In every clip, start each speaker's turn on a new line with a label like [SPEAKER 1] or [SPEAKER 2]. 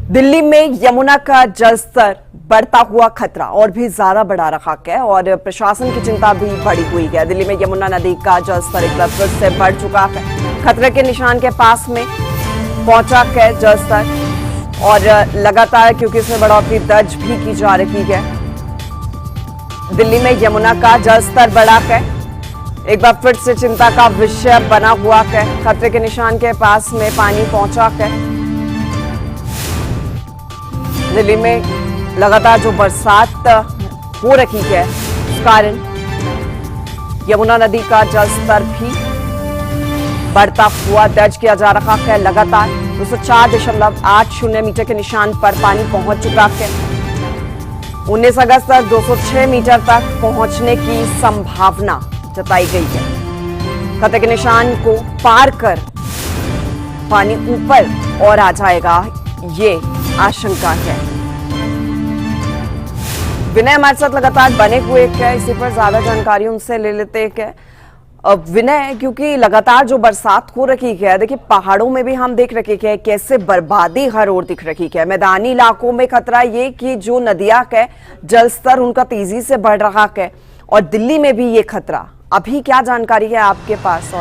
[SPEAKER 1] दिल्ली में यमुना का जलस्तर बढ़ता हुआ खतरा और भी ज्यादा बढ़ा रखा है और प्रशासन की चिंता भी बढ़ी हुई है। दिल्ली में यमुना नदी का जलस्तर एक बार फिर से बढ़ चुका है, खतरे के निशान के पास में पहुंचा है जलस्तर और लगातार क्योंकि इसमें बढ़ोतरी दर्ज भी की जा रही है। दिल्ली में यमुना का जलस्तर बढ़ा है, एक बार फिर से चिंता का विषय बना हुआ है। खतरे के निशान के पास में पानी पहुंचा है। दिल्ली में लगातार जो बरसात हो रही है उस कारण यमुना नदी का जलस्तर भी बढ़ता हुआ दर्ज किया जा रहा है। लगातार 204.80 मीटर के निशान पर पानी पहुंच चुका है। 19 अगस्त तक 206 मीटर तक पहुंचने की संभावना जताई गई है। खतरे के निशान को पार कर पानी ऊपर और आ जाएगा, ये आशंका है। विनय हमारे साथ लगातार बने हुए हैं, इसी पर ज्यादा जानकारी उनसे ले लेते हैं। विनय, क्योंकि लगातार जो बरसात हो रही है, देखिए पहाड़ों में भी हम देख रहे हैं कैसे बर्बादी हर ओर दिख रही है। मैदानी इलाकों में खतरा ये कि जो नदियां है जलस्तर उनका तेजी से बढ़ रहा है और दिल्ली में भी ये खतरा। अभी क्या जानकारी है आपके पास?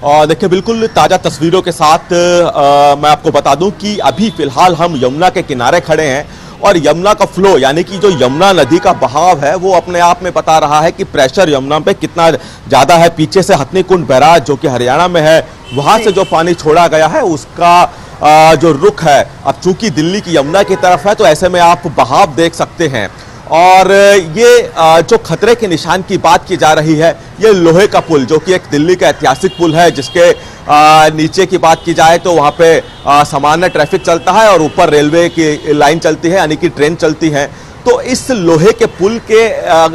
[SPEAKER 1] और
[SPEAKER 2] देखिए, बिल्कुल ताजा तस्वीरों के साथ मैं आपको बता दूं कि अभी फिलहाल हम यमुना के किनारे खड़े हैं और यमुना का फ्लो यानी कि जो यमुना नदी का बहाव है वो अपने आप में बता रहा है कि प्रेशर यमुना पे कितना ज्यादा है। पीछे से हथनी कुंड बैराज जो कि हरियाणा में है, वहां से जो पानी छोड़ा गया है उसका जो रुख है अब चूंकि दिल्ली की यमुना की तरफ है, तो ऐसे में आप बहाव देख सकते हैं। और ये जो खतरे के निशान की बात की जा रही है, ये लोहे का पुल जो कि एक दिल्ली का ऐतिहासिक पुल है, जिसके नीचे की बात की जाए तो वहाँ पे सामान्य ट्रैफिक चलता है और ऊपर रेलवे की लाइन चलती है यानी कि ट्रेन चलती है। तो इस लोहे के पुल के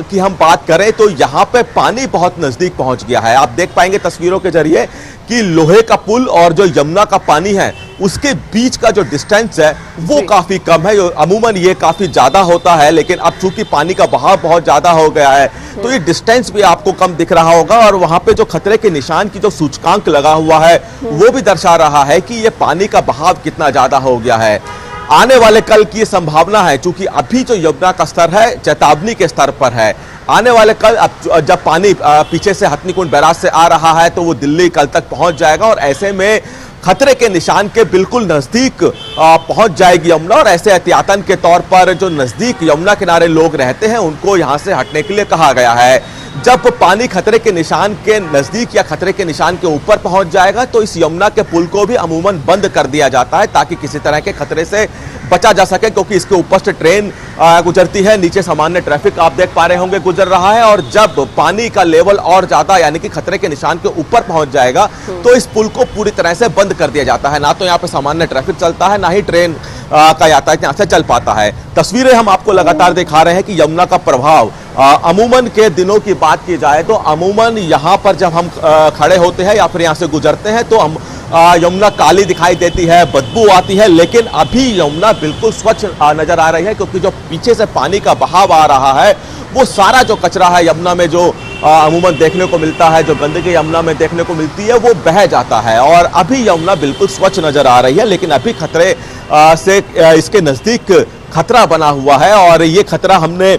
[SPEAKER 2] की हम बात करें तो यहाँ पे पानी बहुत नजदीक पहुंच गया है। आप देख पाएंगे तस्वीरों के जरिए कि लोहे का पुल और जो यमुना का पानी है उसके बीच का जो डिस्टेंस है वो काफी कम है। अमूमन ये काफी ज्यादा होता है, लेकिन अब चूंकि पानी का बहाव बहुत ज्यादा हो गया है तो ये डिस्टेंस भी आपको कम दिख रहा होगा। और वहां पे जो खतरे के निशान की जो सूचकांक लगा हुआ है वो भी दर्शा रहा है कि ये पानी का बहाव कितना ज्यादा हो गया है। आने वाले कल की संभावना है, चूंकि अभी जो यमुना का स्तर है चेतावनी के स्तर पर है। आने वाले कल जब पानी पीछे से हथनी कुंड बैराज से आ रहा है तो वो दिल्ली कल तक पहुंच जाएगा और ऐसे में खतरे के निशान के बिल्कुल नजदीक पहुंच जाएगी यमुना। और ऐसे एहतियातन के तौर पर जो नजदीक यमुना किनारे लोग रहते हैं उनको यहां से हटने के लिए कहा गया है। जब पानी खतरे के निशान के नजदीक या खतरे के निशान के ऊपर पहुंच जाएगा तो इस यमुना के पुल को भी अमूमन बंद कर दिया जाता है ताकि किसी तरह के खतरे से बचा जा सके, क्योंकि इसके ऊपर से ट्रेन गुजरती है, नीचे सामान्य ट्रैफिक आप देख पा रहे होंगे गुजर रहा है। और जब पानी का लेवल और ज्यादा यानी कि खतरे के निशान के ऊपर पहुंच जाएगा तो इस पुल को पूरी तरह से बंद कर दिया जाता है। ना तो यहाँ पे सामान्य ट्रैफिक चलता है, ना ही ट्रेन का यातायात यहाँ से चल पाता है। तस्वीरें हम आपको लगातार दिखा रहे हैं कि यमुना का प्रभाव अमूमन के दिनों की बात की जाए तो अमूमन यहाँ पर जब हम खड़े होते हैं या फिर यहाँ से गुजरते हैं तो हम यमुना काली दिखाई देती है, बदबू आती है, लेकिन अभी यमुना बिल्कुल स्वच्छ नजर आ रही है, क्योंकि जो पीछे से पानी का बहाव आ रहा है वो सारा जो कचरा है यमुना में जो अमूमन देखने को मिलता है, जो गंदगी यमुना में देखने को मिलती है वो बह जाता है। और अभी यमुना बिल्कुल स्वच्छ नजर आ रही है, लेकिन अभी खतरे से इसके नजदीक खतरा बना हुआ है। और ये खतरा हमने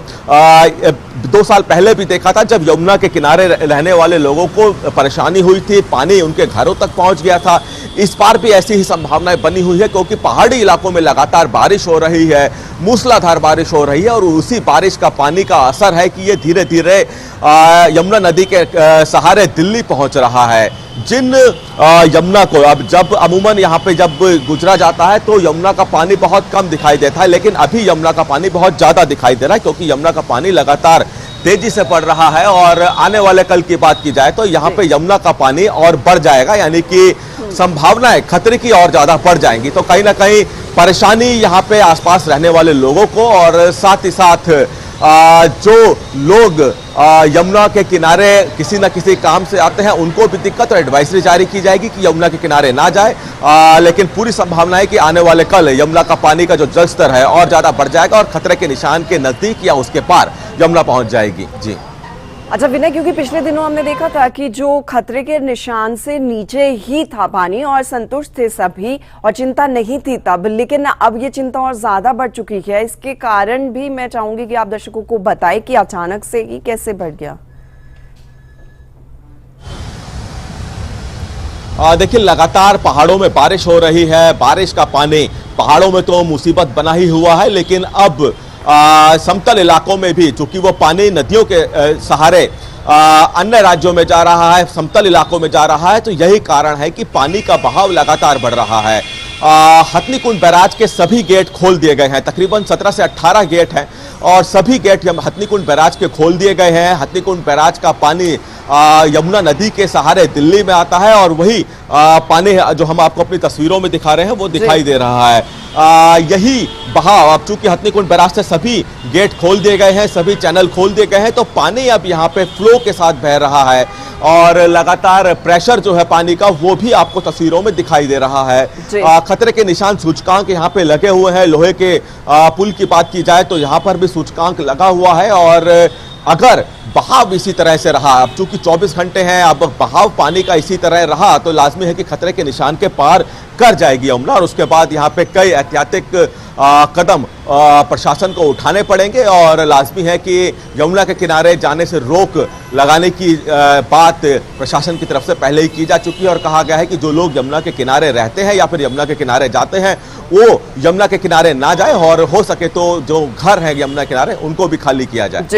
[SPEAKER 2] 2 साल पहले भी देखा था, जब यमुना के किनारे रहने वाले लोगों को परेशानी हुई थी, पानी उनके घरों तक पहुंच गया था। इस बार भी ऐसी ही संभावनाएं बनी हुई है, क्योंकि पहाड़ी इलाकों में लगातार बारिश हो रही है, मूसलाधार बारिश हो रही है और उसी बारिश का पानी का असर है कि ये धीरे धीरे यमुना नदी के सहारे दिल्ली पहुंच रहा है। जिन यमुना को अब जब अमूमन यहाँ पे जब गुजरा जाता है तो यमुना का पानी बहुत कम दिखाई देता है, लेकिन अभी यमुना का पानी बहुत ज्यादा दिखाई दे रहा है, क्योंकि यमुना का पानी लगातार तेजी से बढ़ रहा है। और आने वाले कल की बात की जाए तो यहाँ पे यमुना का पानी और बढ़ जाएगा, यानी कि संभावनाएं खतरे की और ज्यादा बढ़ जाएंगी। तो कहीं ना कहीं परेशानी यहाँ पे आसपास रहने वाले लोगों को और साथ ही साथ जो लोग यमुना के किनारे किसी न किसी काम से आते हैं उनको भी दिक्कत और एडवाइजरी जारी की जाएगी कि यमुना के किनारे ना जाए। लेकिन पूरी संभावना है कि आने वाले कल यमुना का पानी का जो जल स्तर है और ज्यादा बढ़ जाएगा और खतरे के निशान के नजदीक या उसके पार यमुना पहुंच जाएगी। जी
[SPEAKER 1] अच्छा विनय, क्योंकि पिछले दिनों हमने देखा था कि जो खतरे के निशान से नीचे ही था पानी और संतुष्ट थे सभी और चिंता नहीं थी तब, लेकिन अब ये चिंता और ज्यादा बढ़ चुकी है। इसके कारण भी मैं चाहूंगी कि आप दर्शकों को बताएं कि अचानक से ही कैसे बढ़ गया।
[SPEAKER 2] देखिए, लगातार पहाड़ों में बारिश हो रही है। बारिश का पानी पहाड़ों में तो मुसीबत बना ही हुआ है, लेकिन अब समतल इलाकों में भी, चूंकि वो पानी नदियों के सहारे अन्य राज्यों में जा रहा है, समतल इलाकों में जा रहा है, तो यही कारण है कि पानी का बहाव लगातार बढ़ रहा है। हथनीकुंड बैराज के सभी गेट खोल दिए गए हैं। तकरीबन 17 से 18 गेट हैं और सभी गेट हथनीकुंड बैराज के खोल दिए गए हैं। हथनीकुंड बैराज का पानी यमुना नदी के सहारे दिल्ली में आता है और वही पानी जो हम आपको अपनी तस्वीरों में दिखा रहे हैं वो दिखाई दे रहा है। यही बहाव, अब चूंकि हथनीकुंड बैराज से सभी गेट खोल दिए गए हैं, सभी चैनल खोल दिए गए हैं, तो पानी अब यहाँ पे फ्लो के साथ बह रहा है और लगातार प्रेशर जो है पानी का वो भी आपको तस्वीरों में दिखाई दे रहा है। खतरे के निशान सूचकांक यहाँ पे लगे हुए हैं। लोहे के पुल की बात की जाए तो यहाँ पर भी सूचकांक लगा हुआ है और अगर बहाव इसी तरह से रहा, अब चूंकि 24 घंटे हैं, अब बहाव पानी का इसी तरह रहा तो लाजमी है कि खतरे के निशान के पार कर जाएगी यमुना और उसके बाद यहाँ पे कई एहतियातिक कदम प्रशासन को उठाने पड़ेंगे और लाजमी है कि यमुना के किनारे जाने से रोक लगाने की बात प्रशासन की तरफ से पहले ही की जा चुकी है और कहा गया है कि जो लोग यमुना के किनारे रहते हैं या फिर यमुना के किनारे जाते हैं वो यमुना के किनारे ना जाए और हो सके तो जो घर हैं यमुना किनारे उनको भी खाली किया जाए।